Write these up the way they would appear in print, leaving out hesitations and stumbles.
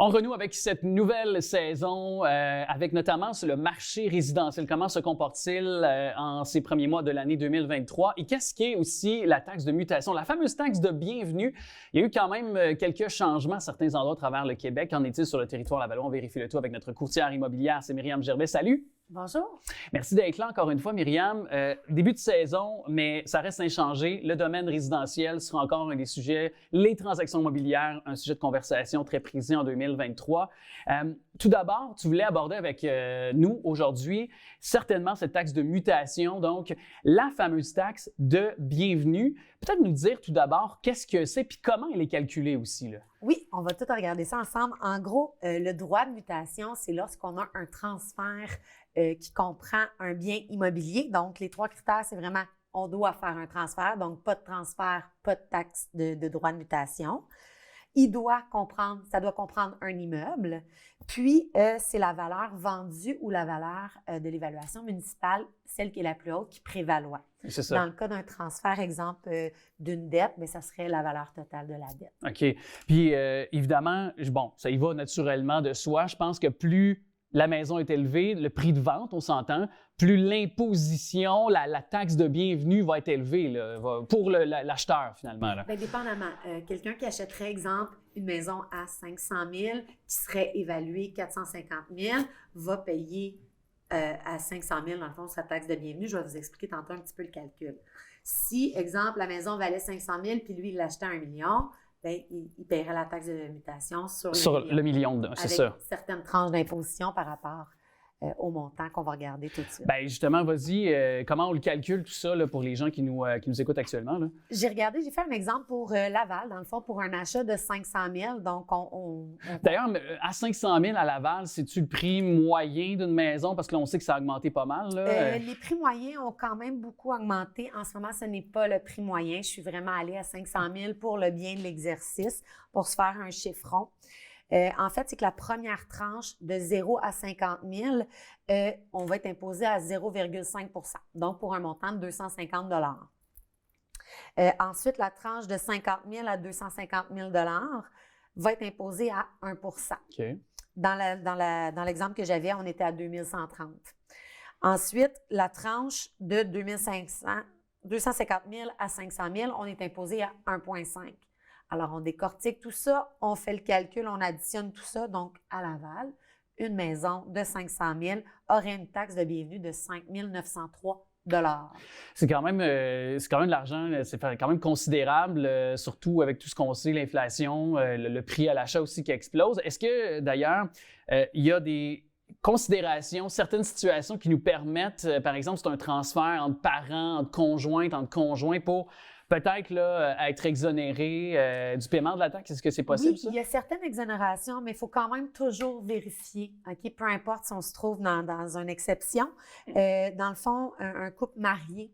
On renoue avec cette nouvelle saison, avec notamment le marché résidentiel. Comment se comporte-t-il en ces premiers mois de l'année 2023? Et qu'est-ce qu'est aussi la taxe de mutation, la fameuse taxe de bienvenue? Il y a eu quand même quelques changements à certains endroits à travers le Québec. Qu'en est-il sur le territoire lavallois? On vérifie le tout avec notre courtière immobilière, c'est Myriam Gerbet. Salut! Bonjour. Merci d'être là encore une fois, Myriam. Début de saison, mais ça reste inchangé. Le domaine résidentiel sera encore un des sujets. Les transactions immobilières, un sujet de conversation très prisé en 2023. Tout d'abord, tu voulais aborder avec nous aujourd'hui certainement cette taxe de mutation, donc la fameuse taxe de bienvenue. Peut-être nous dire tout d'abord qu'est-ce que c'est puis comment elle est calculée aussi, là. Oui, on va tout regarder ça ensemble. En gros, le droit de mutation, c'est lorsqu'on a un transfert qui comprend un bien immobilier. Donc, les trois critères, c'est vraiment on doit faire un transfert, donc pas de transfert, pas de taxe de droit de mutation. Ça doit comprendre un immeuble, puis c'est la valeur vendue ou la valeur de l'évaluation municipale, celle qui est la plus haute, qui prévaloit. C'est ça. Dans le cas d'un transfert, exemple, d'une dette, bien, ça serait la valeur totale de la dette. OK. Puis, évidemment, bon, ça y va naturellement de soi. Je pense que plus la maison est élevée, le prix de vente, on s'entend, plus l'imposition, la taxe de bienvenue va être élevée là, pour l'acheteur, finalement. Là. Bien, dépendamment. Quelqu'un qui achèterait, exemple, une maison à 500 000 qui serait évaluée 450 000 va payer à 500 000, dans le fond, sa taxe de bienvenue. Je vais vous expliquer tantôt un petit peu le calcul. Si, exemple, la maison valait 500 000 puis lui, il l'achetait à 1 million, bien, il paierait la taxe de mutation sur le million, c'est ça. Avec certaines tranches d'imposition par rapport au montant qu'on va regarder tout de suite. Bien, justement, vas-y, comment on le calcule tout ça là, pour les gens qui nous écoutent actuellement? Là? J'ai fait un exemple pour Laval, dans le fond, pour un achat de 500 000. Donc, D'ailleurs, à 500 000 à Laval, c'est-tu le prix moyen d'une maison? Parce que là, on sait que ça a augmenté pas mal. Là. Les prix moyens ont quand même beaucoup augmenté. En ce moment, ce n'est pas le prix moyen. Je suis vraiment allée à 500 000 pour le bien de l'exercice, pour se faire un chiffron. En fait, c'est que la première tranche de 0 à 50 000, on va être imposé à 0,5 %, donc pour un montant de 250 $. Ensuite, la tranche de 50 000 à 250 000 $ va être imposée à 1 %. Okay. Dans l'exemple que j'avais, on était à 2130. Ensuite, la tranche de 250 000 à 500 000, on est imposé à 1,5 %. Alors, on décortique tout ça, on fait le calcul, on additionne tout ça. Donc, à Laval, une maison de 500 000 aurait une taxe de bienvenue de 5 903 $. C'est quand même de l'argent, c'est quand même considérable, surtout avec tout ce qu'on sait, l'inflation, le prix à l'achat aussi qui explose. Est-ce que, d'ailleurs, il y a des considérations, certaines situations qui nous permettent, par exemple, c'est un transfert entre parents, entre conjointes, entre conjoints pour peut-être là, être exonéré du paiement de la taxe? Est-ce que c'est possible, oui, ça? Il y a certaines exonérations, mais il faut quand même toujours vérifier. Okay? Peu importe si on se trouve dans une exception. Dans le fond, un couple marié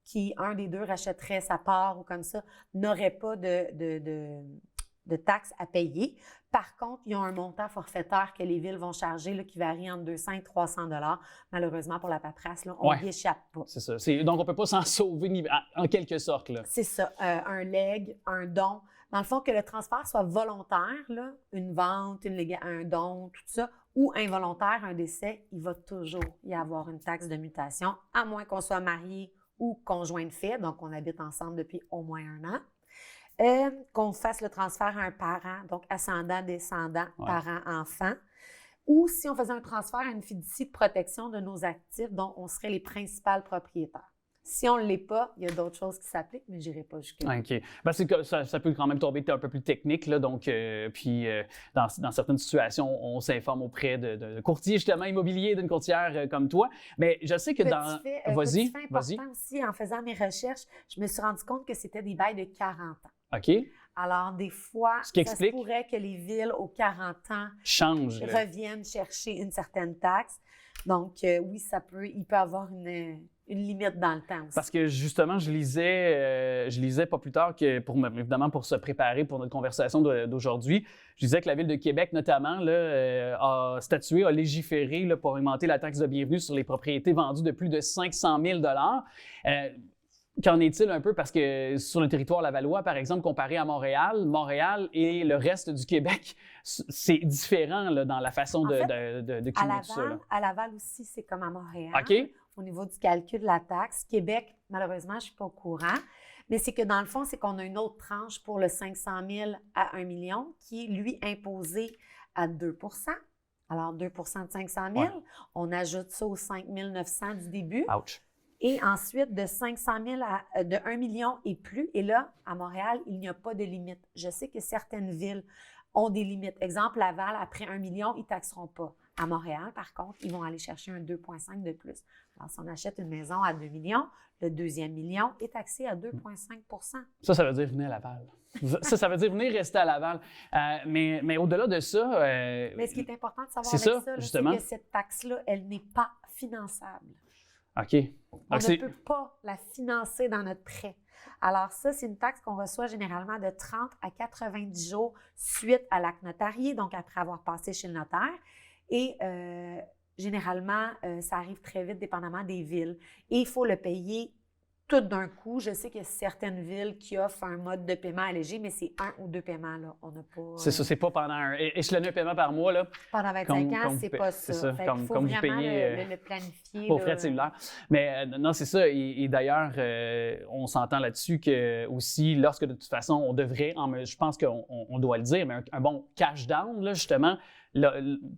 qui, un des deux, rachèterait sa part ou comme ça, n'aurait pas de taxes à payer. Par contre, il y a un montant forfaitaire que les villes vont charger là, qui varie entre 200 et 300 $. Malheureusement, pour la paperasse, là, on n'y échappe pas. C'est ça. Donc, on ne peut pas s'en sauver en quelque sorte. Là. C'est ça. Un legs, un don. Dans le fond, que le transfert soit volontaire, là, une vente, un don, tout ça, ou involontaire, un décès, il va toujours y avoir une taxe de mutation, à moins qu'on soit marié ou conjoint de fait, donc on habite ensemble depuis au moins 1 an. Qu'on fasse le transfert à un parent, donc ascendant, descendant, parent, enfant, ou si on faisait un transfert à une fiducie de protection de nos actifs dont on serait les principaux propriétaires. Si on ne l'est pas, il y a d'autres choses qui s'appliquent, mais je n'irai pas jusque-là. OK. Ben, ça peut quand même tomber un peu plus technique, là, donc, dans certaines situations, on s'informe auprès de courtiers, justement, immobiliers, d'une courtière comme toi. Mais je sais que Vas-y. Important aussi, en faisant mes recherches, je me suis rendu compte que c'était des bails de 40 ans. OK. Alors, des fois, ça se pourrait que les villes aux 40 ans reviennent chercher une certaine taxe. Donc, oui, il peut avoir une limite dans le temps aussi. Parce que, justement, je lisais pas plus tard que, évidemment, pour se préparer pour notre conversation d'aujourd'hui, je disais que la Ville de Québec, notamment, là, a légiféré là, pour augmenter la taxe de bienvenue sur les propriétés vendues de plus de 500 000 $. Qu'en est-il un peu? Parce que sur le territoire lavallois, par exemple, comparé à Montréal, Montréal et le reste du Québec, c'est différent là, dans la façon de cumuler tout ça. Là. À Laval aussi, c'est comme à Montréal. OK. Au niveau du calcul de la taxe. Québec, malheureusement, je ne suis pas au courant. Mais c'est que dans le fond, c'est qu'on a une autre tranche pour le 500 000 à 1 million qui est, lui, imposé à 2 %. Alors, 2 % de 500 000, on ajoute ça aux 5 900 du début. Ouch. Et ensuite, de 500 000 de 1 million et plus. Et là, à Montréal, il n'y a pas de limite. Je sais que certaines villes ont des limites. Exemple, Laval, après 1 million, ils ne taxeront pas. À Montréal, par contre, ils vont aller chercher un 2,5 de plus. Alors, si on achète une maison à 2 millions, le deuxième million est taxé à 2,5 %. Ça veut dire venir à Laval. Ça veut dire venir rester à Laval. Mais au-delà de ça... Mais ce qui est important de savoir c'est avec ça, là, justement. c'est que cette taxe-là, elle n'est pas finançable. OK. On ne peut pas la financer dans notre prêt. Alors ça, c'est une taxe qu'on reçoit généralement de 30 à 90 jours suite à l'acte notarié, donc après avoir passé chez le notaire. Et généralement, ça arrive très vite, dépendamment des villes. Et il faut le payer tout d'un coup. Je sais qu'il y a certaines villes qui offrent un mode de paiement allégé, mais c'est 1 ou 2 paiements. Là. On n'a pas... C'est ça, c'est pas pendant un paiement par mois. Là, pendant 25 ans, c'est pas ça. C'est ça, il faut comme vraiment vous payez le planifier. pour frais de cellulaire. Mais non, c'est ça. Et d'ailleurs, on s'entend là-dessus que aussi, lorsque de toute façon, on devrait, je pense qu'on doit le dire, mais un bon cash down, là, justement,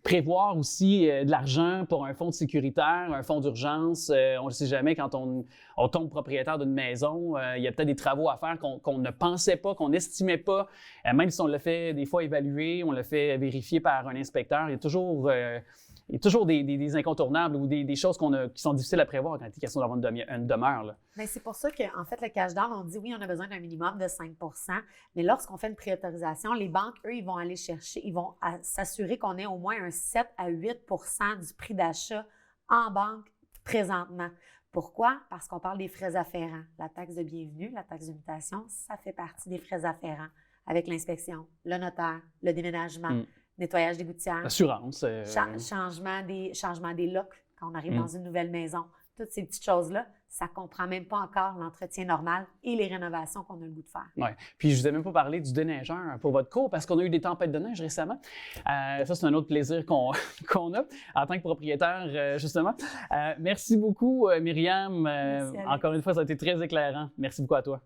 prévoir aussi de l'argent pour un fonds sécuritaire, un fonds d'urgence. On ne sait jamais quand on tombe propriétaire d'une maison. Il y a peut-être des travaux à faire qu'on ne pensait pas, qu'on n'estimait pas. Même si on le fait des fois évaluer, on le fait vérifier par un inspecteur, il y a toujours des incontournables ou des choses qui sont difficiles à prévoir quand il est question d'avoir une demeure. Là. Bien, c'est pour ça qu'en fait, le cash down, on dit oui, on a besoin d'un minimum de 5 %, mais lorsqu'on fait une préautorisation, les banques, eux, ils vont aller chercher, ils vont s'assurer qu'on ait au moins un 7 à 8 % du prix d'achat en banque présentement. Pourquoi? Parce qu'on parle des frais afférents. La taxe de bienvenue, la taxe de mutation, ça fait partie des frais afférents avec l'inspection, le notaire, le déménagement, nettoyage des gouttières, assurance, changement des locks quand on arrive dans une nouvelle maison. Toutes ces petites choses-là, ça ne comprend même pas encore l'entretien normal et les rénovations qu'on a le goût de faire. Oui. Puis, je ne vous ai même pas parlé du déneigeur pour votre cour parce qu'on a eu des tempêtes de neige récemment. Ça, c'est un autre plaisir qu'on a en tant que propriétaire, justement. Merci beaucoup, Myriam. Merci, encore une fois, ça a été très éclairant. Merci beaucoup à toi.